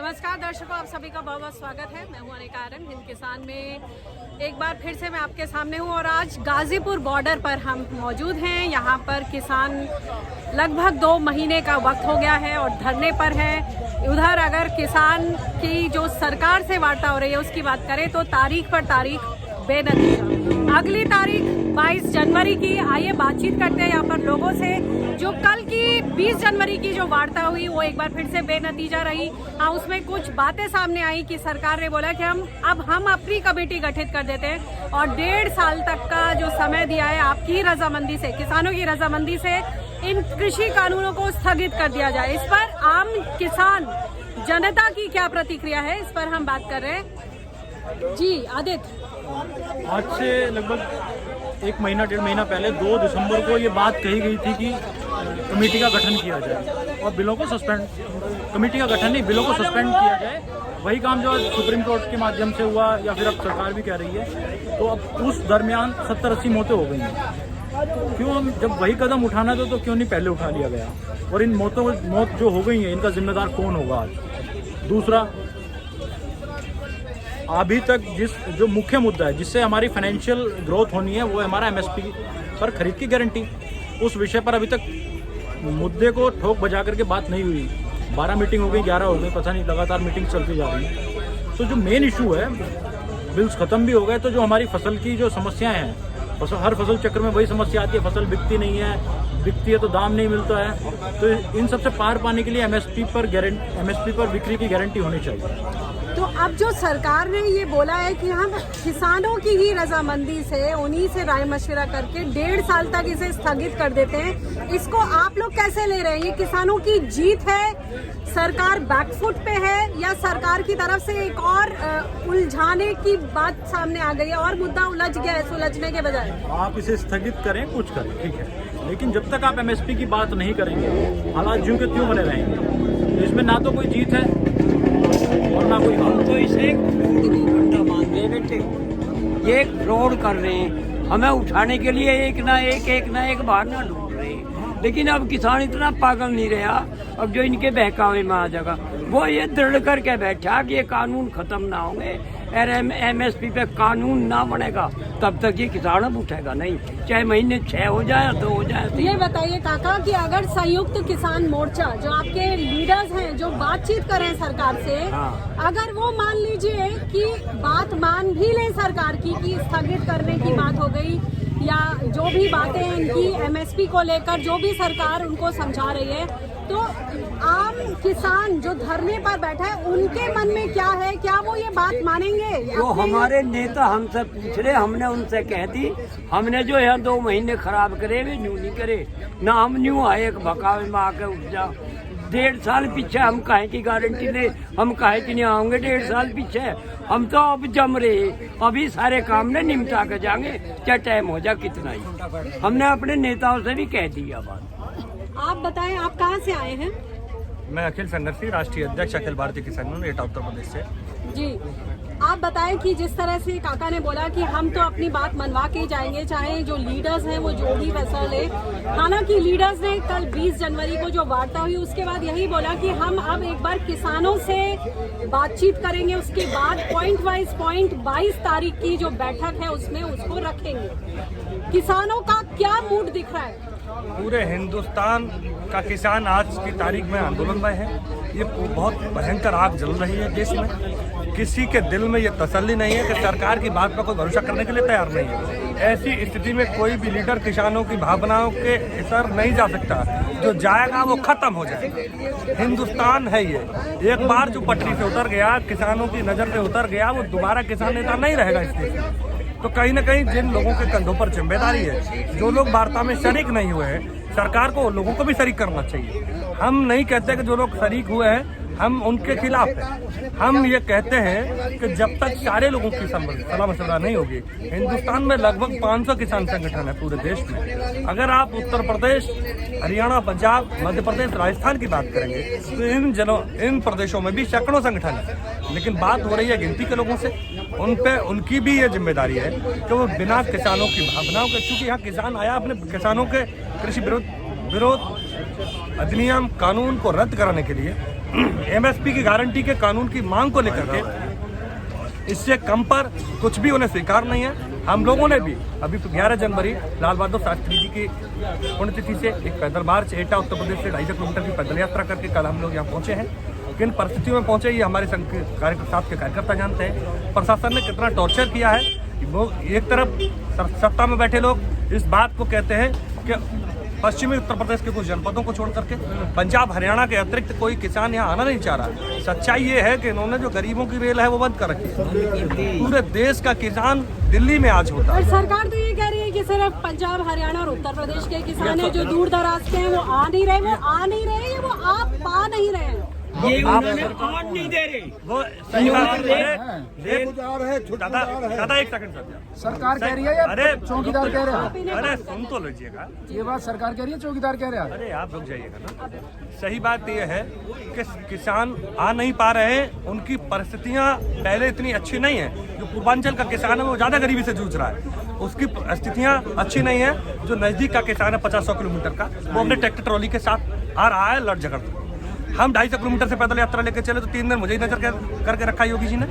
नमस्कार दर्शकों, आप सभी का बहुत बहुत स्वागत है। मैं हूं अनिका आर्यन। हिंद किसान में एक बार फिर से मैं आपके सामने हूं और आज गाजीपुर बॉर्डर पर हम मौजूद हैं। यहां पर किसान लगभग 2 महीने का वक्त हो गया है और धरने पर है। उधर अगर किसान की जो सरकार से वार्ता हो रही है उसकी बात करें तो तारीख पर तारीख बेनतीजा। अगली तारीख 22 जनवरी की। आइए बातचीत करते हैं यहाँ पर लोगों से। जो कल की 20 जनवरी की जो वार्ता हुई वो एक बार फिर से बेनतीजा रही। हाँ, उसमें कुछ बातें सामने आई कि सरकार ने बोला कि हम अपनी कमेटी गठित कर देते हैं और 1.5 साल तक का जो समय दिया है आपकी रजामंदी से, किसानों की रजामंदी से इन कृषि कानूनों को स्थगित कर दिया जाए। इस पर आम किसान जनता की क्या प्रतिक्रिया है, इस पर हम बात कर रहे हैं। जी आदित्य, आज से लगभग 1 महीना 1.5 महीना पहले 2 दिसंबर को ये बात कही गई थी कि कमेटी का गठन किया जाए और बिलों को सस्पेंड, कमेटी का गठन नहीं, बिलों को सस्पेंड किया जाए। वही काम जो सुप्रीम कोर्ट के माध्यम से हुआ या फिर अब सरकार भी कह रही है। तो अब उस दरमियान 70-80 मौतें हो गई हैं। क्यों, हम जब वही कदम उठाना था तो क्यों नहीं पहले उठा लिया गया? और इन मौत जो हो गई है इनका जिम्मेदार कौन होगा आज? दूसरा, अभी तक जो मुख्य मुद्दा है जिससे हमारी फाइनेंशियल ग्रोथ होनी है वो है हमारा एमएसपी पर खरीद की गारंटी। उस विषय पर अभी तक मुद्दे को ठोक बजा करके बात नहीं हुई। 12 मीटिंग हो गई, 11 हो गई, पता नहीं, लगातार मीटिंग चलती जा रही है। तो जो मेन इशू है, बिल्स खत्म भी हो गए तो जो हमारी फसल की जो समस्याएं हैं, हर फसल चक्र में वही समस्या आती है, फसल बिकती नहीं है, बिकती है तो दाम नहीं मिलता है। तो इन सबसे पार पाने के लिए एमएसपी पर बिक्री की गारंटी होनी चाहिए। तो अब जो सरकार ने ये बोला है कि हम किसानों की ही रजामंदी से, उन्हीं से राय मशविरा करके 1.5 साल तक इसे स्थगित कर देते हैं, इसको आप लोग कैसे ले रहे हैं? ये किसानों की जीत है, सरकार बैकफुट पे है, या सरकार की तरफ से एक और उलझाने की बात सामने आ गई है और मुद्दा उलझ गया है सुलझने के बजाय? आप इसे स्थगित करें, कुछ करें, ठीक है, लेकिन जब तक आप एमएसपी की बात नहीं करेंगे हालात ज्यों के त्यों बने रहेंगे। इसमें ना तो कोई जीत है और ना कोई हार। तो इसे घंटा मान दे बेटे, ये फ्रॉड कर रहे हैं। हमें उठाने के लिए एक ना एक बहाना ढूंढ रहे हैं। लेकिन अब किसान इतना पागल नहीं रहा। अब जो इनके बहकावे में आ जाएगा, वो ये दृढ़ करके बैठा कि ये कानून खत्म ना होंगे और एमएसपी पे कानून ना बनेगा तब तक ये किसान अब उठेगा नहीं, चाहे महीने 6 हो जाए 2 हो जाए। ये बताइए काका कि अगर संयुक्त किसान मोर्चा जो आपके लीडर्स हैं जो बातचीत करें सरकार से, अगर वो मान लीजिए कि बात मान भी लें सरकार की कि स्थगित करने की बात हो गई या जो भी बातें हैं इनकी एमएसपी को लेकर जो भी सरकार उनको समझा रही है, तो आम किसान जो धरने पर बैठा है उनके मन में क्या है? क्या वो ये बात मानेंगे? जो हमारे नेता हमसे पूछ रहे, हमने उनसे कह दी, हमने जो है 2 महीने खराब करे वे न्यू नहीं करे ना। हम न्यू आए एक भकावे में आके उठ जाओ। 1.5 साल पीछे हम काहे की गारंटी ले, हम काहे की नहीं आएंगे 1.5 साल पीछे। हम तो अब जम रहे, अभी सारे काम ने निपटा के जाएंगे, चाहे टाइम हो जाए कितना ही। हमने अपने नेताओं से भी कह दिया बात। आप बताएं, आप कहाँ से आए हैं? मैं अखिल फन्नरसी, राष्ट्रीय अध्यक्ष अखिल भारतीय किसान यूनियन, एटा उत्तर प्रदेश से। जी, आप बताएं कि जिस तरह से काका ने बोला कि हम तो अपनी बात मनवा के ही जाएंगे, चाहे जो लीडर्स हैं वो जो भी फैसला ले। हालांकि लीडर्स ने कल 20 जनवरी को जो वार्ता हुई उसके बाद यही बोला कि हम अब एक बार किसानों से बातचीत करेंगे, उसके बाद पॉइंट वाइज 22 तारीख की जो बैठक है उसमें उसको रखेंगे। किसानों का क्या मूड दिख रहा है? पूरे हिंदुस्तान का किसान आज की तारीख में आंदोलन में है। ये बहुत भयंकर आग जल रही है देश में। किसी के दिल में ये तसल्ली नहीं है कि सरकार की बात पर कोई भरोसा करने के लिए तैयार नहीं है। ऐसी स्थिति में कोई भी लीडर किसानों की भावनाओं के असर नहीं जा सकता। जो जाएगा वो खत्म हो जाएगा। हिंदुस्तान है ये, एक बार जो पटरी से उतर गया, किसानों की नज़र से उतर गया, वो दोबारा किसान नेता नहीं रहेगा इस देश में। तो कहीं ना कहीं जिन लोगों के कंधों पर जिम्मेदारी है, जो लोग वार्ता में शरीक नहीं हुए हैं, सरकार को लोगों को भी शरीक करना चाहिए। हम नहीं कहते कि जो लोग शरीक हुए हैं हम उनके खिलाफ हैं। हम ये कहते हैं कि जब तक सारे लोगों की सलाह मशवरा नहीं होगी, हिंदुस्तान में लगभग 500 किसान संगठन है पूरे देश में। अगर आप उत्तर प्रदेश, हरियाणा, पंजाब, मध्य प्रदेश, राजस्थान की बात करेंगे तो इन प्रदेशों में भी सैकड़ों संगठन है। लेकिन बात हो रही है गिनती के लोगों से। उन पे उनकी भी ये जिम्मेदारी है कि वो बिना किसानों की भावनाओं के, चूंकि यहाँ किसान आया अपने किसानों के कृषि विरोध अधिनियम कानून को रद्द कराने के लिए, एमएसपी की गारंटी के कानून की मांग को लेकर के इससे कम पर कुछ भी उन्हें स्वीकार नहीं है। हम लोगों ने भी अभी 11 जनवरी लाल बहादुर शास्त्री जी की पुण्यतिथि से एक पैदल मार्च एटा उत्तर प्रदेश से 250 किलोमीटर की पैदल यात्रा करके कल हम लोग यहाँ पहुँचे हैं। किन परिस्थितियों में पहुँचे ये हमारे संघ के कार्यकर्ता जानते हैं। प्रशासन ने कितना टॉर्चर किया है। वो एक तरफ सत्ता में बैठे लोग इस बात को कहते हैं कि पश्चिमी उत्तर प्रदेश के कुछ जनपदों को छोड़ करके पंजाब हरियाणा के अतिरिक्त कोई किसान यहाँ आना नहीं चाह रहा। सच्चाई ये है कि इन्होंने जो गरीबों की रेल है वो बंद कर रखी है। पूरे देश का किसान दिल्ली में आज होता है। और सरकार तो ये कह रही है कि सिर्फ पंजाब हरियाणा और उत्तर प्रदेश के किसान हैं जो दूर दराज के हैं वो आ नहीं रहे, या वो आप पा नहीं रहे हैं। ये उन्होंने आन नहीं दे रहे। वो सही बात है। दादा एक सेकंड सरकार कह रही है या अरे चौकीदार कह रहा है? अरे सुन तो लीजिएगा। ये बात सरकार कह रही है, चौकीदार कह रहा है? अरे आप रुक जाइएगा ना। सही बात यह है कि किसान आ नहीं पा रहे हैं। उनकी परिस्थितियां पहले इतनी अच्छी नहीं है। जो पूर्वांचल का किसान है वो ज्यादा गरीबी से जूझ रहा है, उसकी स्थितियां अच्छी नहीं है। जो नजदीक का किसान है 50-100 किलोमीटर का, वो अपने ट्रैक्टर ट्रॉली के साथ आ रहा है लड़ झगड़। हम 250 किलोमीटर से पैदल यात्रा लेकर चले तो 3 दिन मुझे ही नजर करके रखा योगी जी ने।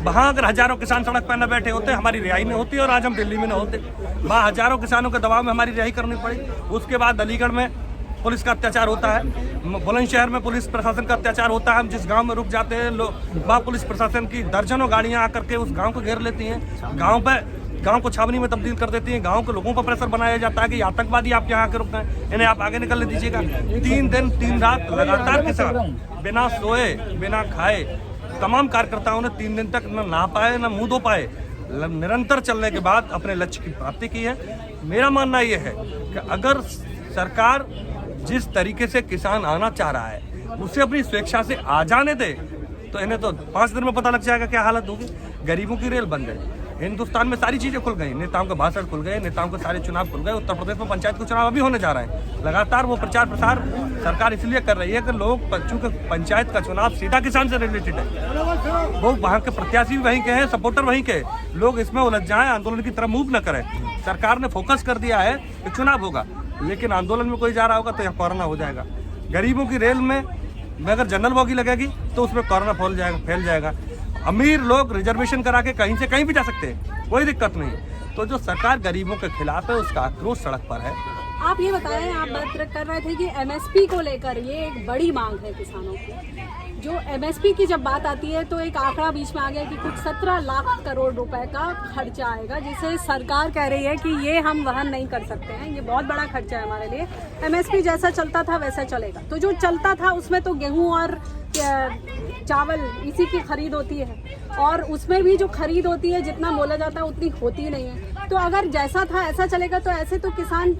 वहाँ अगर हजारों किसान सड़क पर न बैठे होते, हमारी रिहाई नहीं होती और आज हम दिल्ली में न होते। वहाँ हजारों किसानों के दबाव में हमारी रिहाई करनी पड़ी। उसके बाद अलीगढ़ में पुलिस का अत्याचार होता है, बुलंदशहर में पुलिस प्रशासन का अत्याचार होता है। हम जिस गांव में रुक जाते हैं लोग, वहाँ पुलिस प्रशासन की दर्जनों गाड़ियाँ आकर के उस गाँव को घेर लेती हैं, गांव को छावनी में तब्दील कर देती हैं। गांव के लोगों पर प्रेशर बनाया जाता है कि आतंकवादी आप यहाँ आके रुकते हैं, इन्हें आप आगे निकलने दीजिएगा। 3 दिन 3 रात लगातार किसान बिना सोए बिना खाए, तमाम कार्यकर्ताओं ने 3 दिन तक न नहा पाए न मुंह धो पाए, निरंतर चलने के बाद अपने लक्ष्य की प्राप्ति की है। मेरा मानना यह है कि अगर सरकार जिस तरीके से किसान आना चाह रहा है उसे अपनी स्वेच्छा से आ जाने दे तो इन्हें तो 5 दिन में पता लग जाएगा क्या हालत होगी। गरीबों की रेल बन गई, हिंदुस्तान में सारी चीजें खुल गई, नेताओं के भाषण खुल गए, नेताओं के सारे चुनाव खुल गए। उत्तर प्रदेश में पंचायत के चुनाव अभी होने जा रहे हैं। लगातार वो प्रचार प्रसार सरकार इसलिए कर रही है कि लोग, चूंकि पंचायत का चुनाव सीधा किसान से रिलेटेड है, वो वहाँ के प्रत्याशी भी वहीं के हैं, सपोर्टर वहीं के, लोग इसमें उलझ जाएं, आंदोलन की तरफ मूव न करें। सरकार ने फोकस कर दिया है कि चुनाव होगा, लेकिन आंदोलन में कोई जा रहा होगा तो यहाँ कोरोना हो जाएगा। गरीबों की रेल में अगर जनरल बोगी लगेगी तो उसमें कोरोना फैल जाएगा। अमीर लोग रिजर्वेशन करा के कहीं से कहीं भी जा सकते हैं, कोई दिक्कत नहीं। तो जो सरकार गरीबों के खिलाफ है उसका आक्रोश सड़क पर है। आप ये बताएं, आप बात कर रहे थे कि एमएसपी को लेकर ये एक बड़ी मांग है किसानों की। जो एमएसपी की जब बात आती है तो एक आंकड़ा बीच में आ गया कि कुछ 17 लाख करोड़ रुपए का खर्चा आएगा, जिसे सरकार कह रही है कि ये हम वहन नहीं कर सकते हैं, ये बहुत बड़ा खर्चा है हमारे लिए। एमएसपी जैसा चलता था वैसा चलेगा। तो जो चलता था उसमें तो गेहूं और चावल इसी की खरीद होती है, और उसमें भी जो खरीद होती है जितना बोला जाता है उतनी होती नहीं है। तो अगर जैसा था ऐसा चलेगा तो ऐसे तो किसान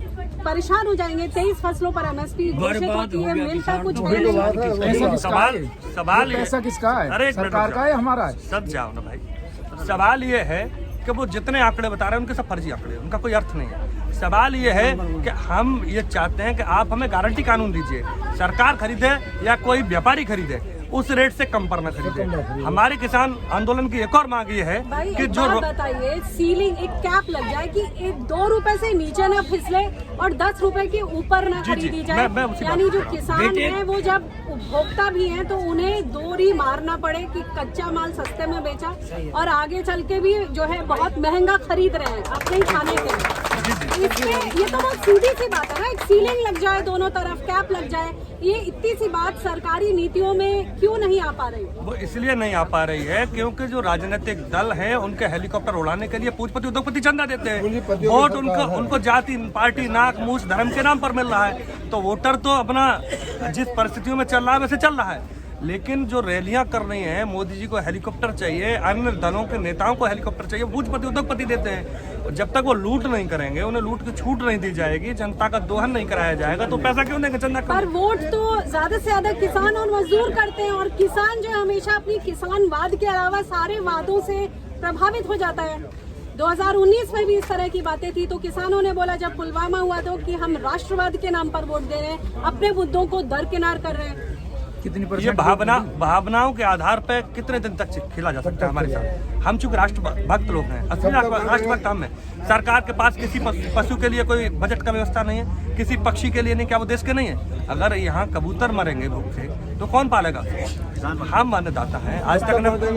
परेशान हो जाएंगे। 23 फसलों पर एमएसपी घोषित होती है, मिलता कुछ है नहीं। सवाल पैसा किसका है? अरे सरकार का है, हमारा है? सब जाओ ना भाई। सवाल ये है कि वो जितने आंकड़े बता रहे हैं उनके सब फर्जी आंकड़े, उनका कोई अर्थ नहीं है। सवाल ये है कि हम ये चाहते हैं कि आप हमें गारंटी कानून दीजिए, सरकार खरीदे या कोई व्यापारी खरीदे, उस रेट से कम पर न खरीदे। हमारे किसान आंदोलन की एक और मांग ये है कि जो बताइए सीलिंग एक कैप लग जाए कि 2 रुपए से नीचे ना फिसले और 10 रुपए के ऊपर ना खरीदी जाए। यानी जो किसान है वो जब उपभोक्ता भी हैं तो उन्हें दोरी मारना पड़े कि कच्चा माल सस्ते में बेचा और आगे चल के भी जो है बहुत महंगा खरीद रहे हैं अपने खाने के लिए। इसमें ये तो बहुत सीधी सी बात है ना, एक सीलिंग लग जाए, दोनों तरफ कैप लग जाए। ये इतनी सी बात सरकारी नीतियों में क्यों नहीं आ पा रही? वो इसलिए नहीं आ पा रही है क्योंकि जो राजनीतिक दल है उनके हेलीकॉप्टर उड़ाने के लिए पूंजीपति उद्योगपति चंदा देते हैं। वोट उनको जाति पार्टी नाक मूछ धर्म के नाम पर मिल रहा है। तो वोटर तो अपना जिस परिस्थितियों में चल रहा है वैसे चल रहा है, लेकिन जो रैलियां कर रही हैं, मोदी जी को हेलीकॉप्टर चाहिए, अन्य दलों के नेताओं को हेलीकॉप्टर चाहिए, पूंजीपति उद्योगपति देते हैं। जब तक वो लूट नहीं करेंगे, उन्हें लूट की छूट नहीं दी जाएगी, जनता का दोहन नहीं कराया जाएगा, तो पैसा क्यों देंगे चंदा? पर वोट तो ज्यादा से ज्यादा किसान और मजदूर करते हैं, और किसान जो हमेशा अपनी किसानवाद के अलावा सारे वादों से प्रभावित हो जाता है। 2019 में भी इस तरह की बातें थी, तो किसानों ने बोला जब पुलवामा हुआ तो कि हम राष्ट्रवाद के नाम पर वोट दे रहे हैं, अपने मुद्दों को दरकिनार कर रहे हैं। ये भावनाओं के आधार पर कितने दिन तक खिला जा सकता है हमारे साथ? हम चूंकि राष्ट्रभक्त लोग हैं, असली राष्ट्रभक्त हम हैं। सरकार के पास किसी पशु के लिए कोई बजट का व्यवस्था नहीं है, किसी पक्षी के लिए नहीं, क्या वो देश के नहीं है? अगर यहाँ कबूतर मरेंगे भूख से तो कौन पालेगा? हम अन्नदाता हैं। आज तक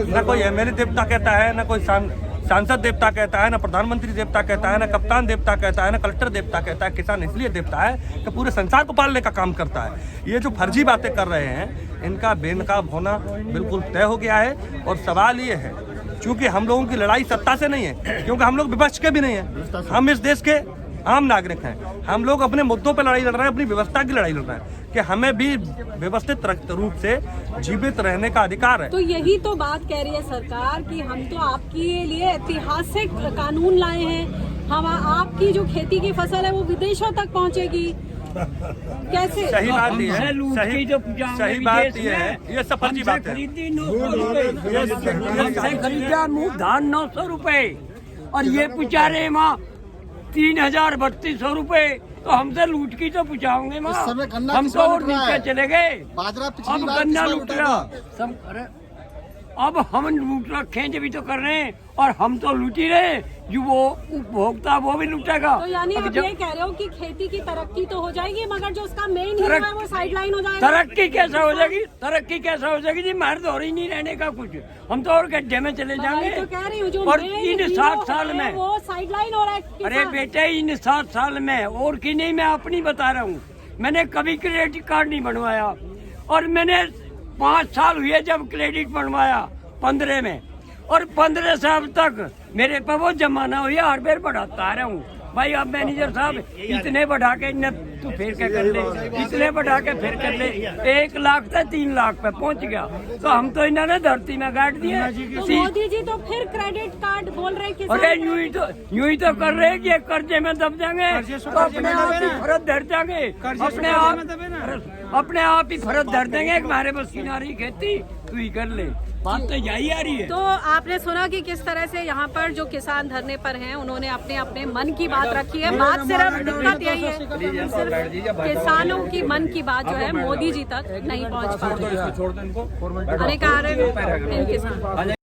न कोई एमएलए देवता कहता है, न कोई सांसद देवता कहता है, न प्रधानमंत्री देवता कहता है, न कप्तान देवता कहता है, न कलेक्टर देवता कहता है। किसान इसलिए देवता है कि पूरे संसार को पालने का काम करता है। ये जो फर्जी बातें कर रहे हैं, इनका बेनकाब होना बिल्कुल तय हो गया है। और सवाल ये है, चूंकि हम लोगों की लड़ाई सत्ता से नहीं है, क्योंकि हम लोग विपक्ष के भी नहीं हैं, हम इस देश के आम नागरिक हैं। हम लोग अपने मुद्दों पर लड़ाई लड़ रहे हैं, अपनी व्यवस्था की लड़ाई लड़ रहे हैं कि हमें भी व्यवस्थित रूप से जीवित रहने का अधिकार है। तो यही तो बात कह रही है सरकार कि हम तो आपके लिए ऐतिहासिक कानून लाए हैं। हम आपकी जो खेती की फसल है वो विदेशों तक पहुंचेगी। कैसे? सही बात ये हमसे है, लूट की जो पूजा सही हमें बात विदेश ये है, में, ये सब फर्जी बात है। खरीदी 900 रुपए, हमसे खरीदा मुँह धान 900 रुपए, और ये पूछा रहे माँ 3000-3200 रुपए। तो हमसे लूट की तो पूछाओगे माँ, इस समय गन्ना हम किस तो बार और लूट रहा नीचे है? चले गए। बाजरा पिछली अब बार गन्ना किस बार लूट लूटा रहा था? सब। अरे अब हम लूट रखे जब भी तो कर रहे हैं, और हम तो लूट ही रहे, जो वो उपभोक्ता वो भी लूटेगा। तो यानी अब आप जब ये कह रहे हो कि खेती की तरक्की तो हो जाएगी, मगर जो उसका मेन हीरो है वो साइडलाइन हो जाएगा। तरक्की कैसा हो जाएगी? तरक्की कैसा हो जाएगी जी? मर्द और ही नहीं रहने का कुछ, हम तो और गड्ढे में चले जाएंगे। तो कह रही हूँ जो और main इन hero 60 साल है, में, वो साइडलाइन हो रहा है अरे किसान। बेटे इन 60 साल में और की नहीं, मैं अपनी बता रहा हूँ, मैंने कभी क्रेडिट कार्ड नहीं बनवाया। और मैंने 5 साल हुए जब क्रेडिट बनवाया 15 में, और 15 से अब तक मेरे पे वो जमाना हुआ, हर बार बढ़ाता आ रहा हूँ। भाई अब मैनेजर साहब इतने बढ़ा के इन्हें तू फिर के कर ले, इतने बढ़ा के फिर कर ले, 1 लाख से 3 लाख पे पहुंच गया। तो हम तो इन्होंने धरती में गाड़ दिए। तो मोदी जी तो फिर क्रेडिट कार्ड बोल रहे किसान। अरे यूं ही तो कर रहे हैं कि कर्जे में दब जाएंगे, तो अपने आप ही फरत धर जाएंगे, अपने आप ही फरत धर देंगे। हमारे बस किनारी खेती तू ही कर ले, बात तो यही आ रही है। तो आपने सुना कि किस तरह से यहाँ पर जो किसान धरने पर हैं, उन्होंने अपने अपने मन की बात रखी है। बात सिर्फ दिक्कत यही है, सिर्फ किसानों की मन की बात जो है मोदी जी तक नहीं पहुँच पा रही है। अनेक कारण इन किसान